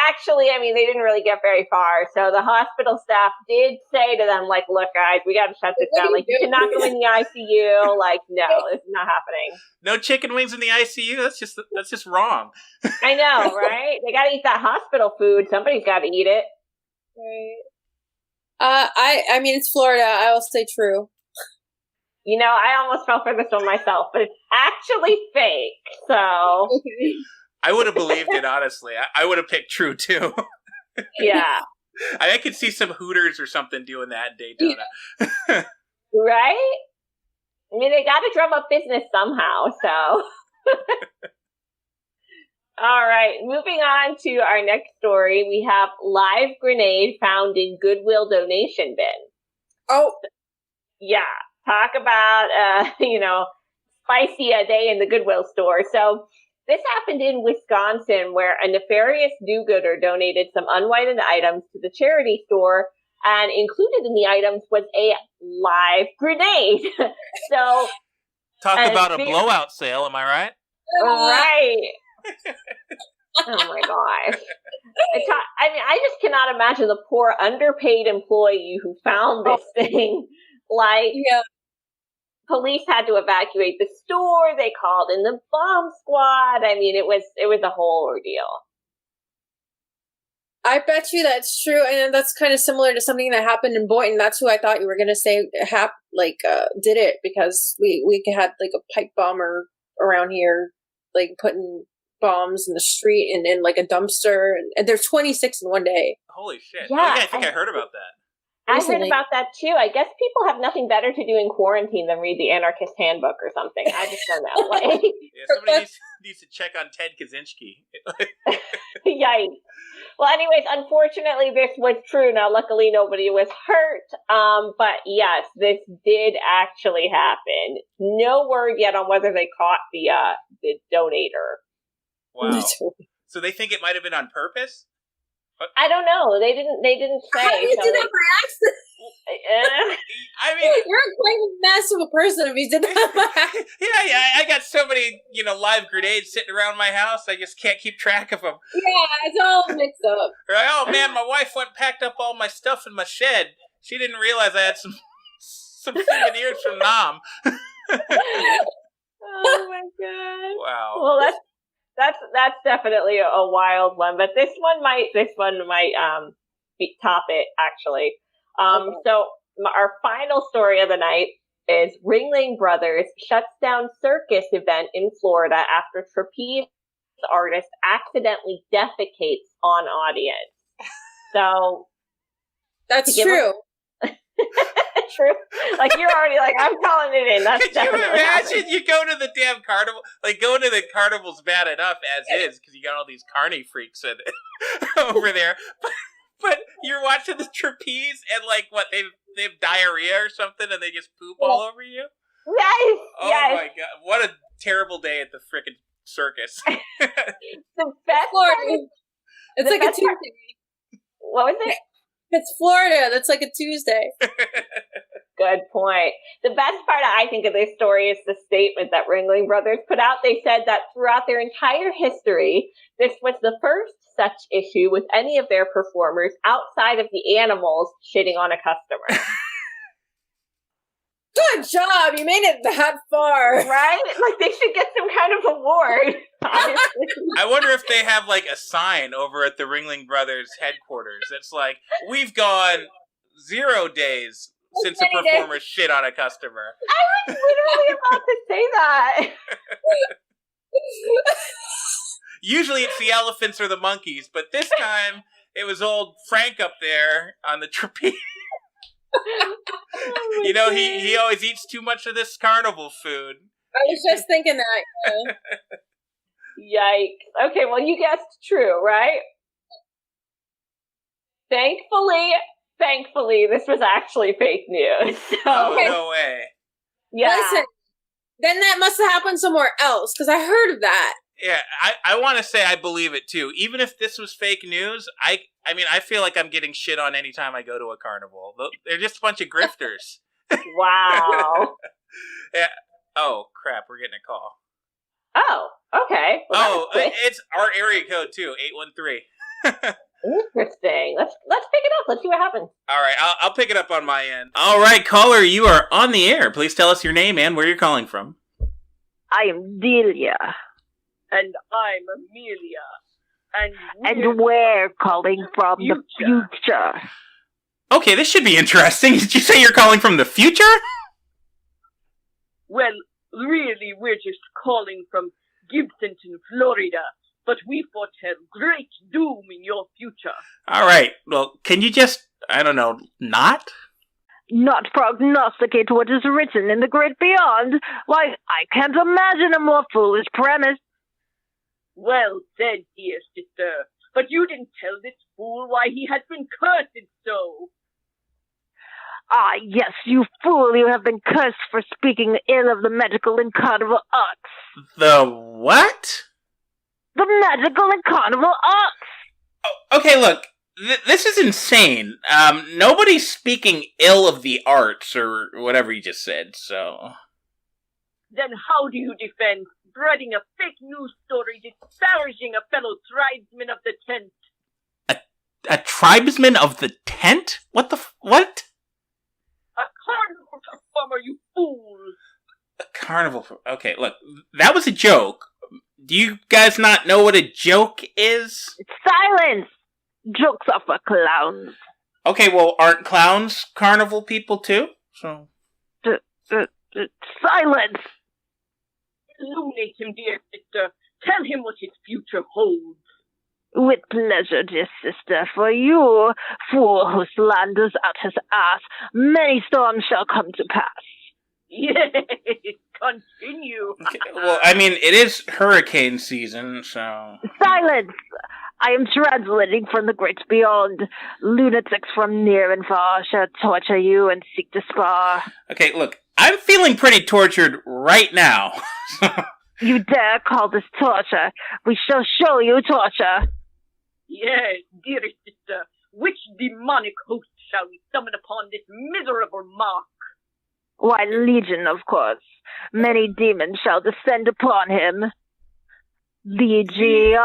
actually, I mean, they didn't really get very far. So the hospital staff did say to them, like, look, guys, we got to shut this down. Like, you cannot go in the ICU. Like, no, it's not happening. No chicken wings in the ICU? That's just wrong. I know, right? They got to eat that hospital food. Somebody's got to eat it. Right. I mean, it's Florida. I will say true. I almost fell for this one myself, but it's actually fake. So... I would have believed it, honestly. I would have picked true, too. Yeah. I could see some Hooters or something doing that in Daytona. Right? I mean, they got to drum up business somehow, so. All right. Moving on to our next story, we have live grenade found in Goodwill donation bin. Oh. Yeah. Talk about, spicy a day in the Goodwill store. So, this happened in Wisconsin, where a nefarious do-gooder donated some unwanted items to the charity store, and included in the items was a live grenade. So, talk about a blowout sale, am I right? Right. Oh my gosh. I just cannot imagine the poor underpaid employee who found this thing. Like, police had to evacuate the store. They called in the bomb squad. I mean, it was a whole ordeal. I bet you that's true, and that's kind of similar to something that happened in Boynton. That's who I thought you were going to say did it, because we had like a pipe bomber around here, like putting bombs in the street and in like a dumpster, and there's 26 in one day. Holy shit! Yeah, I think I heard about that. I heard recently. about that too. I guess people have nothing better to do in quarantine than read the Anarchist Handbook or something. I just don't know. Like, Yeah, somebody needs to check on Ted Kaczynski. yikes. Well, anyways, unfortunately, this was true. Now, luckily, nobody was hurt. But yes, this did actually happen. No word yet on whether they caught the donator. Wow. So they think it might have been on purpose? I don't know. They didn't say. How do you do that by accident? I mean, You're quite a mess of a person if you did that by accident. yeah, I got so many, live grenades sitting around my house, I just can't keep track of them. Yeah, it's all mixed up. Right? Oh man, my wife went and packed up all my stuff in my shed. She didn't realize I had some souvenirs from Nam. Oh my god! Wow. Well, that's definitely a wild one, but this one might top it actually. Okay. So our final story of the night is Ringling Brothers shuts down circus event in Florida after trapeze artist accidentally defecates on audience. So That's true. true. Like you're already like, I'm calling it in. That's Could you definitely imagine happening. you go to the damn carnival? Like going to the carnival's bad enough as is because you got all these carny freaks over there. But you're watching the trapeze and like what they have diarrhea or something and they just poop all over you. Yes. Oh yes. my god! What a terrible day at the frickin' circus. The best Florida. part is, It's the like a best part- Tuesday. what was it? It's Florida. That's like a Tuesday. Good point. The best part, I think, of this story is the statement that Ringling Brothers put out. They said that throughout their entire history, this was the first such issue with any of their performers outside of the animals shitting on a customer. Good job. You made it that far. Right? Like, they should get some kind of award. Honestly. I wonder if they have like a sign over at the Ringling Brothers headquarters that's like, we've gone 0 days since a performer shit on a customer. I was literally about to say that. Usually it's the elephants or the monkeys, but this time it was old Frank up there on the trapeze. He always eats too much of this carnival food. I was just thinking that. Yeah. Yikes. Okay, well, you guessed true, right? Thankfully, this was actually fake news. So, Oh, no way. yeah. Listen, then that must have happened somewhere else because I heard of that. Yeah, I want to say I believe it too. Even if this was fake news, I mean, I feel like I'm getting shit on anytime I go to a carnival. They're just a bunch of grifters. Wow. Yeah. Oh, crap, we're getting a call. Oh, okay. Well, It's our area code too, 813. interesting. Let's pick it up. Let's see what happens. All right, I'll pick it up on my end. All right, caller, you are on the air. Please tell us your name and where you're calling from. I am Delia. And I'm Amelia. And we're calling from the future. Okay, this should be interesting. Did you say you're calling from the future? Well, really, we're just calling from Gibsonton, Florida. But we foretell great doom in your future. All right, well, can you just, I don't know, not? Not prognosticate what is written in the great beyond. Why, I can't imagine a more foolish premise. Well said, dear sister. But you didn't tell this fool why he has been cursed so. Ah, yes, you fool, you have been cursed for speaking ill of the magical and carnival arts. The what? The magical and carnival arts! Oh, okay, look, this is insane. Nobody's speaking ill of the arts, or whatever you just said, so... Then how do you defend spreading a fake news story disparaging a fellow tribesman of the tent? A tribesman of the tent? What? A carnival performer, you fool! A carnival... Okay, look, that was a joke. Do you guys not know what a joke is? Silence! Jokes are for clowns. Okay, well, aren't clowns carnival people too? So... Silence! Illuminate him, dear sister. Tell him what his future holds. With pleasure, dear sister, for you, fool who slanders out his ass, many storms shall come to pass. Yes, continue. Okay, well, I mean, it is hurricane season, so... Silence! I am translating from the great beyond. Lunatics from near and far shall torture you and seek to spar. Okay, look, I'm feeling pretty tortured right now. You dare call this torture? We shall show you torture. Yes, dearest sister, which demonic host shall we summon upon this miserable mark? Why, Legion, of course. Many demons shall descend upon him. Legion.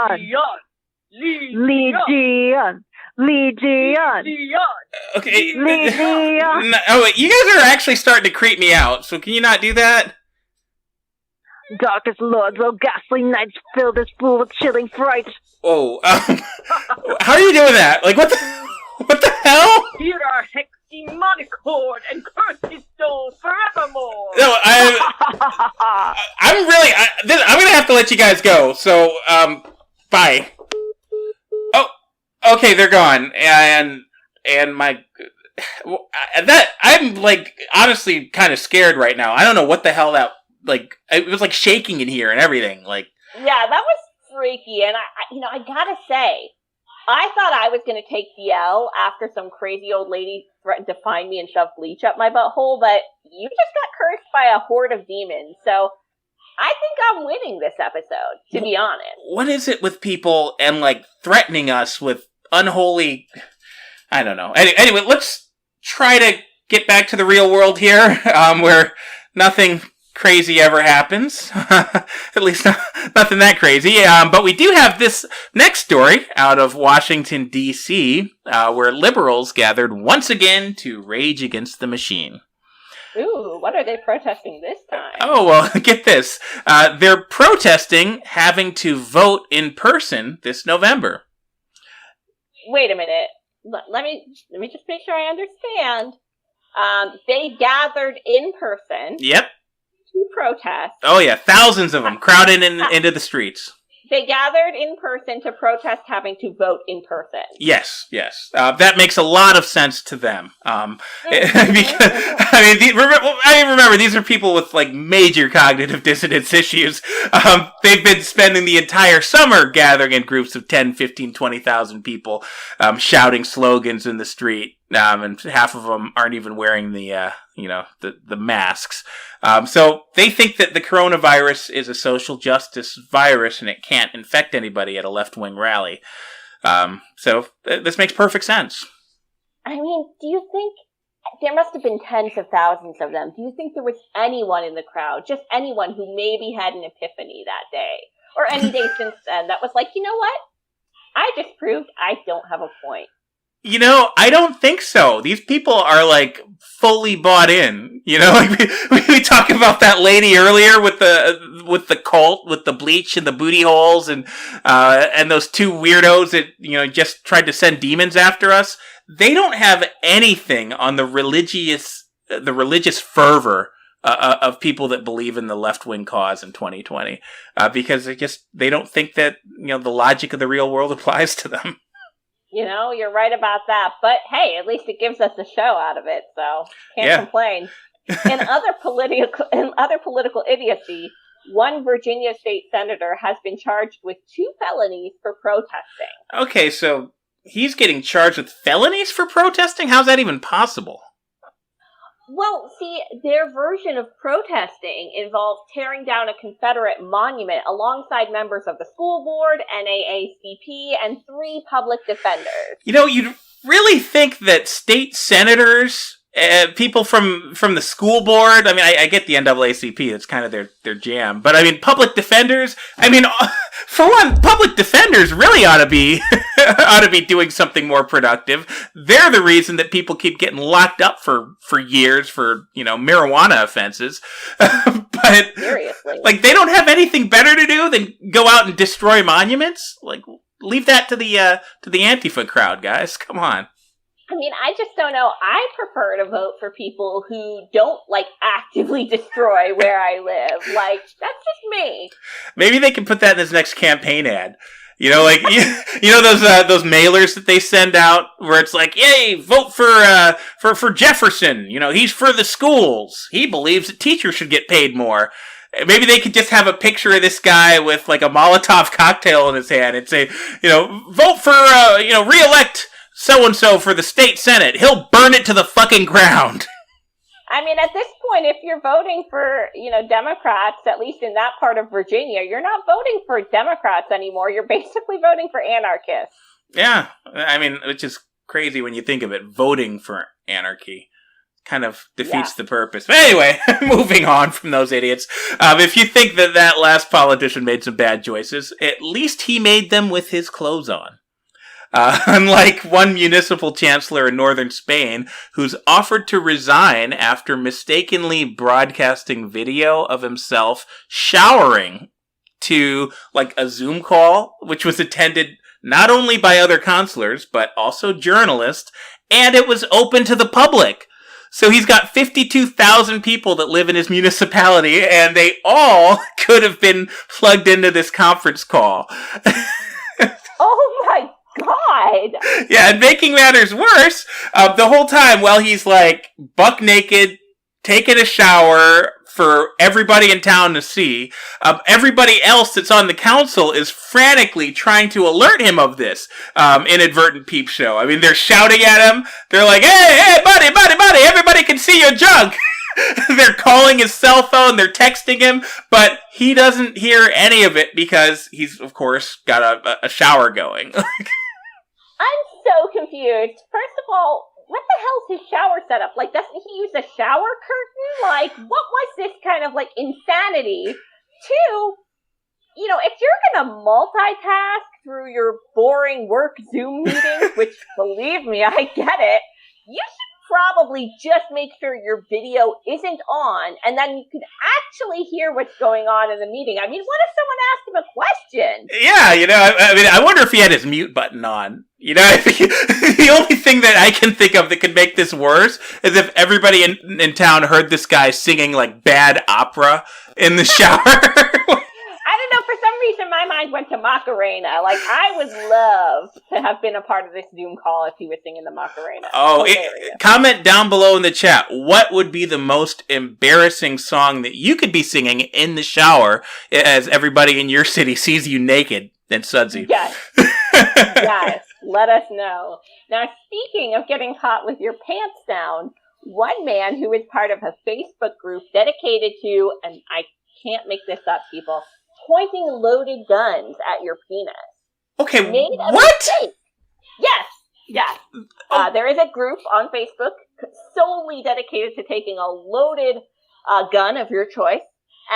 Legion. Legion. Okay. Legion. Oh, wait, you guys are actually starting to creep me out, so can you not do that? Darkest lords, oh ghastly nights, fill this fool with chilling fright. Oh, how are you doing that? Like, what the hell? Hear our hex demonic horde and curse his soul forevermore. No, I'm gonna have to let you guys go. So, bye. Oh, okay, they're gone, and my I'm like honestly kind of scared right now. I don't know what the hell that like. It was like shaking in here and everything. Like, yeah, that was freaky, and I gotta say, I thought I was going to take the L after some crazy old lady threatened to find me and shove bleach up my butthole, but you just got cursed by a horde of demons, so I think I'm winning this episode, to be honest. What is it with people and, like, threatening us with unholy... I don't know. Anyway, let's try to get back to the real world here, where nothing crazy ever happens. At least nothing that crazy. But we do have this next story out of Washington, D.C., where liberals gathered once again to rage against the machine. Ooh, what are they protesting this time? Oh, well, get this. They're protesting having to vote in person this November. Wait a minute. Let me just make sure I understand. They gathered in person. Yep. To protest. Oh yeah, thousands of them crowded into the streets. They gathered in person to protest having to vote in person. Yes. That makes a lot of sense to them. Because, remember, these are people with like major cognitive dissonance issues. They've been spending the entire summer gathering in groups of 10, 15, 20,000 people, shouting slogans in the street. And half of them aren't even wearing the masks. So they think that the coronavirus is a social justice virus and it can't infect anybody at a left-wing rally. So this makes perfect sense. I mean, do you think there must have been tens of thousands of them? Do you think there was anyone in the crowd, just anyone who maybe had an epiphany that day or any day since then that was like, you know what? I just proved I don't have a point. You know, I don't think so. These people are, like, fully bought in. You know, like we talked about that lady earlier with the cult, with the bleach and the booty holes and those two weirdos that, just tried to send demons after us. They don't have anything on the religious fervor of people that believe in the left-wing cause in 2020. Because they don't think that, the logic of the real world applies to them. You're right about that. But hey, at least it gives us a show out of it, so can't complain. In other political idiocy, one Virginia state senator has been charged with 2 felonies for protesting. Okay, so he's getting charged with felonies for protesting? How's that even possible? Well, see, their version of protesting involved tearing down a Confederate monument alongside members of the school board, NAACP, and 3 public defenders. You'd really think that state senators, people from the school board, I mean, I get the NAACP, that's kind of their jam, but I mean, public defenders, I mean, for one, public defenders really ought to be doing something more productive. They're the reason that people keep getting locked up for years for, marijuana offenses. But seriously, like, they don't have anything better to do than go out and destroy monuments? Like, leave that to the Antifa crowd, guys. Come on. I mean, I just don't know. I prefer to vote for people who don't, actively destroy where I live. That's just me. Maybe they can put that in his next campaign ad. You know, like you know those mailers that they send out where it's like, "Yay, vote for Jefferson." You know, he's for the schools. He believes that teachers should get paid more. Maybe they could just have a picture of this guy with like a Molotov cocktail in his hand and say, you know, vote for re-elect so and so for the state senate. He'll burn it to the fucking ground. I mean, at this point, if you're voting for, Democrats, at least in that part of Virginia, you're not voting for Democrats anymore. You're basically voting for anarchists. Yeah. I mean, which is crazy when you think of it. Voting for anarchy kind of defeats the purpose. But anyway, moving on from those idiots. If you think that last politician made some bad choices, at least he made them with his clothes on. Unlike one municipal chancellor in northern Spain, who's offered to resign after mistakenly broadcasting video of himself showering to, like, a Zoom call, which was attended not only by other councillors, but also journalists, and it was open to the public. So he's got 52,000 people that live in his municipality, and they all could have been plugged into this conference call. Oh my God! Yeah, and making matters worse, the whole time while he's like buck naked, taking a shower for everybody in town to see, everybody else that's on the council is frantically trying to alert him of this inadvertent peep show. I mean, they're shouting at him. They're like, hey, buddy, everybody can see your junk. They're calling his cell phone, they're texting him, but he doesn't hear any of it because he's, of course, got a shower going. I'm so confused. First of all, what the hell's his shower setup? Like, doesn't he use a shower curtain? Like, what was this kind of, like, insanity? Two, if you're gonna multitask through your boring work Zoom meetings, which, believe me, I get it, you should probably just make sure your video isn't on, and then you can actually hear what's going on in the meeting. I mean, what if someone asked him a question? Yeah, I mean, I wonder if he had his mute button on. The only thing that I can think of that could make this worse is if everybody in town heard this guy singing, like, bad opera in the shower. I don't know, for some reason my mind went to Macarena. Like, I would love to have been a part of this Zoom call if he was singing the Macarena. Oh, comment down below in the chat. What would be the most embarrassing song that you could be singing in the shower as everybody in your city sees you naked and sudsy? Yes. Yes, let us know. Now, speaking of getting caught with your pants down, one man who is part of a Facebook group dedicated to, and I can't make this up, people, pointing loaded guns at your penis. Okay, made a what? Mistake. Yes. There is a group on Facebook solely dedicated to taking a loaded gun of your choice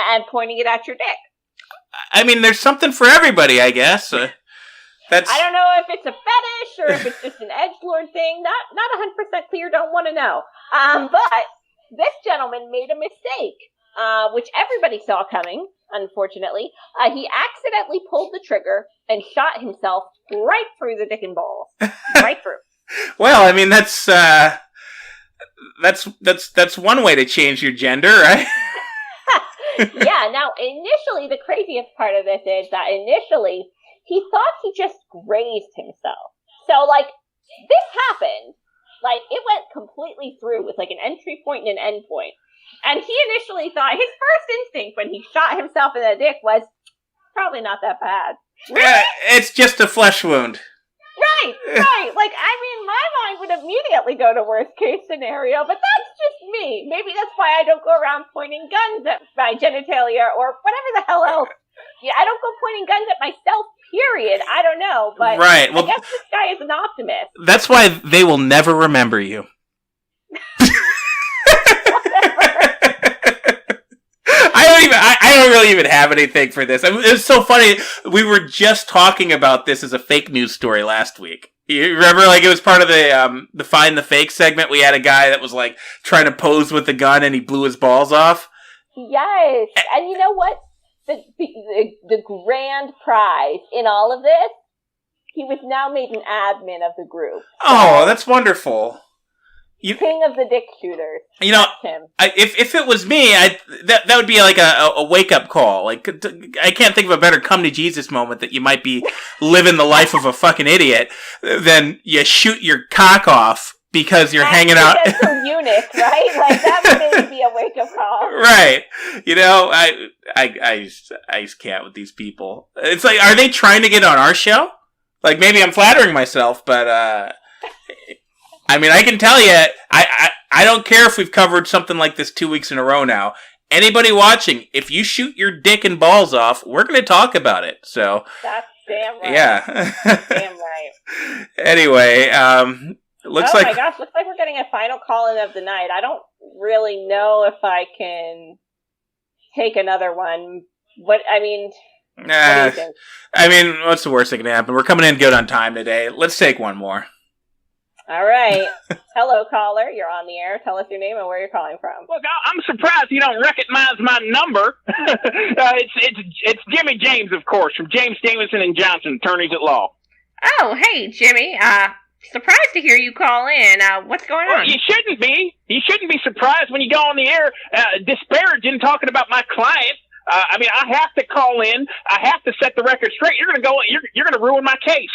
and pointing it at your dick. I mean, there's something for everybody, I guess. I don't know if it's a fetish or if it's just an edgelord thing. Not 100% clear. Don't want to know. But this gentleman made a mistake, which everybody saw coming. Unfortunately, he accidentally pulled the trigger and shot himself right through the dick and balls. Right through. Well, I mean, that's one way to change your gender, right? Yeah. Now, initially, the craziest part of this is that initially he thought he just grazed himself. So, like, this happened. Like, it went completely through with, like, an entry point and an end point. And he initially thought, his first instinct when he shot himself in the dick was, probably not that bad. Really? Yeah, it's just a flesh wound. Right. Like, I mean, my mind would immediately go to worst case scenario, but that's just me. Maybe that's why I don't go around pointing guns at my genitalia or whatever the hell else. Yeah, I don't go pointing guns at myself, period. I don't know, but right. Well, I guess this guy is an optimist. That's why they will never remember you. I don't really even have anything for this. I mean, it was so funny. We were just talking about this as a fake news story last week. You remember, like, it was part of the Find the Fake segment. We had a guy that was, like, trying to pose with the gun and he blew his balls off. Yes. And you know what? The grand prize in all of this, he was now made an admin of the group. So. Oh, that's wonderful. King of the dick shooters. You know, That's him. If it was me, that would be like a wake-up call. Like, I can't think of a better come-to-Jesus moment that you might be living the life of a fucking idiot than you shoot your cock off because you're hanging out. That's a eunuch, right? Like, that would maybe be a wake-up call. Right. You know, I just can't with these people. It's like, are they trying to get on our show? Like, maybe I'm flattering myself, but, I mean, I can tell you, I don't care if we've covered something like this 2 weeks in a row now. Anybody watching, if you shoot your dick and balls off, we're going to talk about it. So that's damn right. Yeah. Damn right. Anyway, looks like... Oh my gosh, looks like we're getting a final call-in of the night. I don't really know if I can take another one. What do you think? I mean, what's the worst that can happen? We're coming in good on time today. Let's take one more. All right. Hello, caller. You're on the air. Tell us your name and where you're calling from. Look, I'm surprised you don't recognize my number. It's Jimmy James, of course, from James Davison and Johnson, attorneys at law. Oh, hey, Jimmy. Surprised to hear you call in. What's going on? Well, you shouldn't be. You shouldn't be surprised when you go on the air disparaging, talking about my client. I mean, I have to call in. I have to set the record straight. You're going to ruin my case.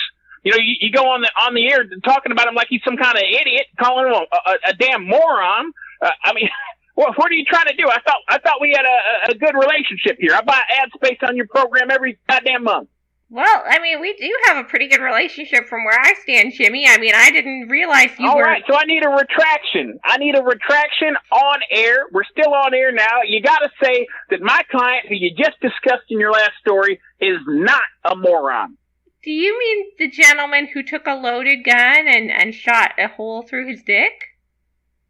You know, you go on the air talking about him like he's some kind of idiot, calling him a damn moron. I mean, what are you trying to do? I thought we had a good relationship here. I buy ad space on your program every goddamn month. Well, I mean, we do have a pretty good relationship from where I stand, Jimmy. I mean, I didn't realize you were... All right, so I need a retraction. I need a retraction on air. We're still on air now. You got to say that my client, who you just discussed in your last story, is not a moron. Do you mean the gentleman who took a loaded gun and shot a hole through his dick?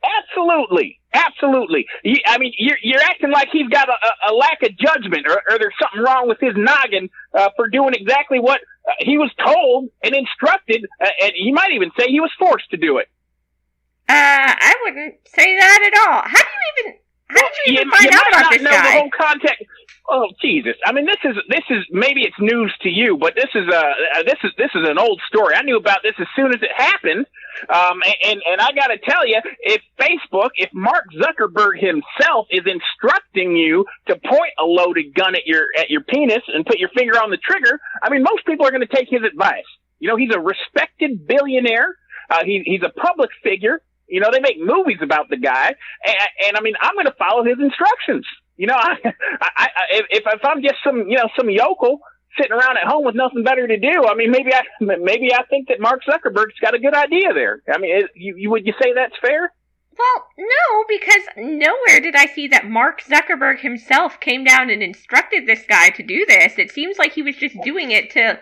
Absolutely. Absolutely. I mean, you're acting like he's got a lack of judgment or there's something wrong with his noggin for doing exactly what he was told and instructed, and you might even say he was forced to do it. I wouldn't say that at all. How did you even find out about this guy? The whole context. Oh, Jesus. I mean, this is maybe it's news to you, but this is an old story. I knew about this as soon as it happened. And I got to tell you, if Mark Zuckerberg himself is instructing you to point a loaded gun at your penis and put your finger on the trigger, I mean, most people are going to take his advice. You know, he's a respected billionaire. He's a public figure. You know, they make movies about the guy, and I mean, I'm going to follow his instructions. You know, if I'm just some yokel sitting around at home with nothing better to do, I mean, maybe I think that Mark Zuckerberg's got a good idea there. I mean, would you say that's fair? Well, no, because nowhere did I see that Mark Zuckerberg himself came down and instructed this guy to do this. It seems like he was just doing it to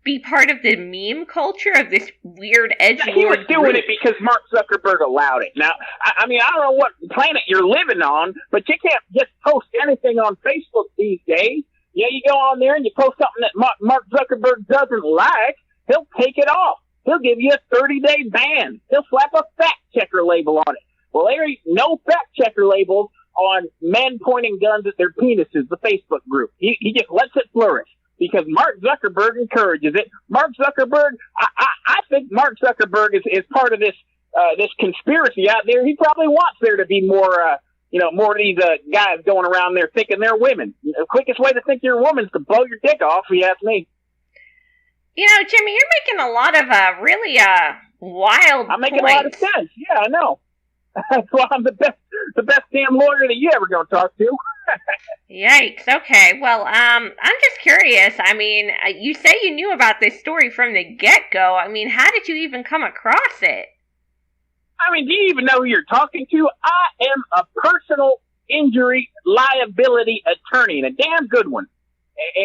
be part of the meme culture of this weird edgelord He was doing it because Mark Zuckerberg allowed it. Now, I mean, I don't know what planet you're living on, but you can't just post anything on Facebook these days. Yeah, you go on there and you post something that Mark Zuckerberg doesn't like, he'll take it off. He'll give you a 30-day ban. He'll slap a fact checker label on it. Well, there ain't no fact checker labels on men pointing guns at their penises, the Facebook group. He just lets it flourish. Because Mark Zuckerberg encourages it. Mark Zuckerberg, I think Mark Zuckerberg is part of this conspiracy out there. He probably wants there to be more of these guys going around there thinking they're women. The quickest way to think you're a woman is to blow your dick off, if you ask me. You know, Jimmy, you're making a lot of really wild I'm making points. a lot of sense. Yeah, I know. That's why I'm the best damn lawyer that you ever gonna talk to. Yikes. Okay. Well, I'm just curious. I mean, you say you knew about this story from the get-go. I mean, how did you even come across it? I mean, do you even know who you're talking to? I am a personal injury liability attorney, and a damn good one.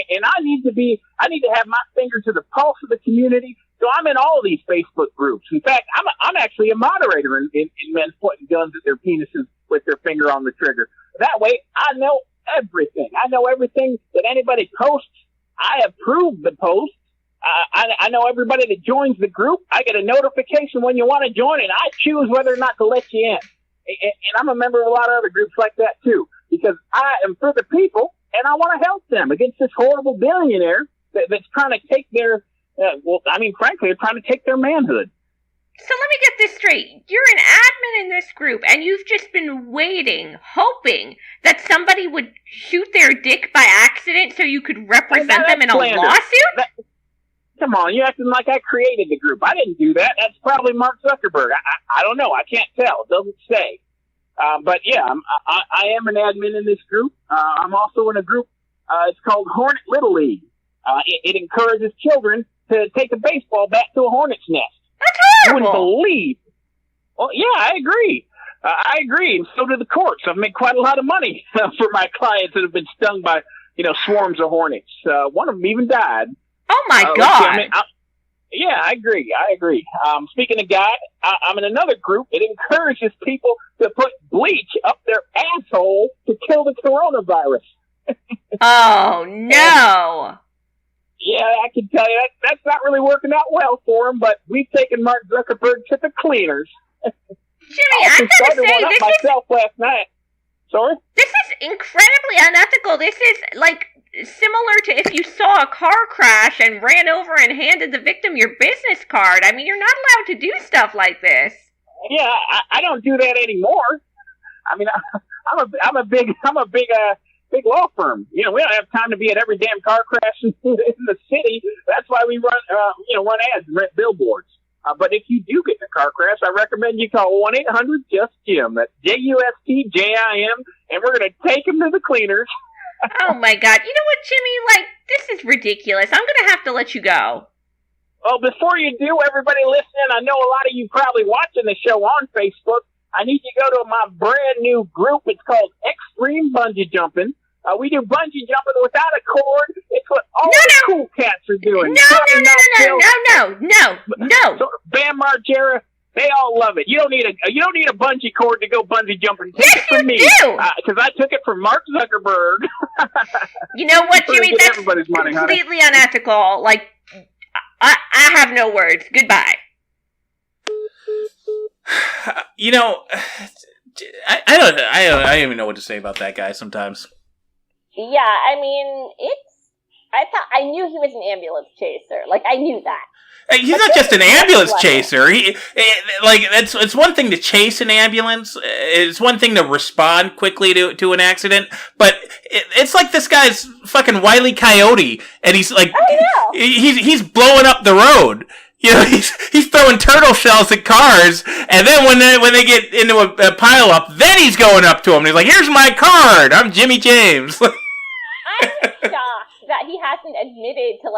And I need to have my finger to the pulse of the community. So I'm in all of these Facebook groups. In fact, I'm actually a moderator in men pointing guns at their penises with their finger on the trigger. That way, I know everything. I know everything that anybody posts. I approve the post. I know everybody that joins the group. I get a notification when you want to join, and I choose whether or not to let you in. And I'm a member of a lot of other groups like that, too, because I am for the people, and I want to help them against this horrible billionaire that's trying to take their, frankly, they're trying to take their manhood. So let me get this straight. You're an admin in this group, and you've just been waiting, hoping that somebody would shoot their dick by accident so you could represent them in a lawsuit? Come on, you're acting like I created the group. I didn't do that. That's probably Mark Zuckerberg. I don't know. I can't tell. It doesn't say. But yeah, I am an admin in this group. I'm also in a group. It's called Hornet Little League. It encourages children to take a baseball bat to a hornet's nest. That's You horrible. wouldn't believe. Well, yeah, I agree. I agree, and so do the courts. I've made quite a lot of money for my clients that have been stung by, swarms of hornets. One of them even died. Oh my God. Yeah, I agree. Speaking of God, I'm in another group. It encourages people to put bleach up their asshole to kill the coronavirus. Oh, no. Yeah, I can tell you that's not really working out well for him, but we've taken Mark Zuckerberg to the cleaners. Jimmy, I gotta say, myself last night. Sorry? This is incredibly unethical. This is, like, similar to if you saw a car crash and ran over and handed the victim your business card. I mean, you're not allowed to do stuff like this. Yeah, I don't do that anymore. I mean, I'm a big law firm. We don't have time to be at every damn car crash in the city. That's why we run ads and rent billboards. But if you do get in a car crash, I recommend you call 1-800-JUST-JIM. That's JUSTJIM, and we're going to take him to the cleaners. Oh my God. You know what, Jimmy? This is ridiculous. I'm going to have to let you go. Well, before you do, everybody listening, I know a lot of you probably watching the show on Facebook. I need you to go to my brand new group. It's called Extreme Bungee Jumping. We do bungee jumping without a cord. It's what all the cool cats are doing. No. So, Bam Margera, they all love it. You don't need a bungee cord to go bungee jumping. Take it from me, because I took it from Mark Zuckerberg. You know what, Jimmy? That's completely unethical. I have no words. Goodbye. I don't even know what to say about that guy sometimes. Yeah, I mean, I knew he was an ambulance chaser. I knew that. He's not just an ambulance chaser. It's one thing to chase an ambulance. It's one thing to respond quickly to an accident. But it's like this guy's fucking Wile E. Coyote, and he's he's blowing up the road. He's throwing turtle shells at cars, and then when they get into a pile up, then he's going up to them. And he's like, "Here's my card. I'm Jimmy James." I'm shocked that he hasn't admitted to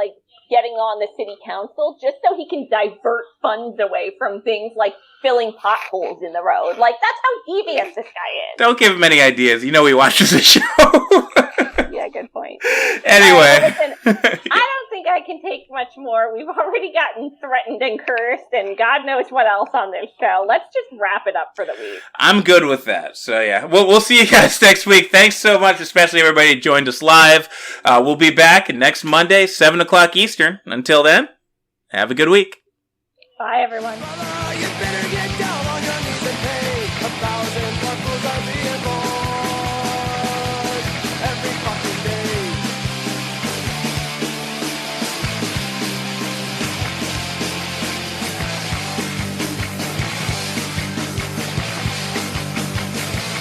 getting on the city council just so he can divert funds away from things like filling potholes in the road. That's how devious this guy is. Don't give him any ideas. He watches the show. Yeah, good point. Anyway. Listen, I don't think I can take much more. We've already gotten threatened and cursed, and God knows what else on this show. Let's just wrap it up for the week. I'm good with that. So, yeah. We'll see you guys next week. Thanks so much, especially everybody who joined us live. We'll be back next Monday, 7 o'clock Eastern. Until then, have a good week. Bye, everyone.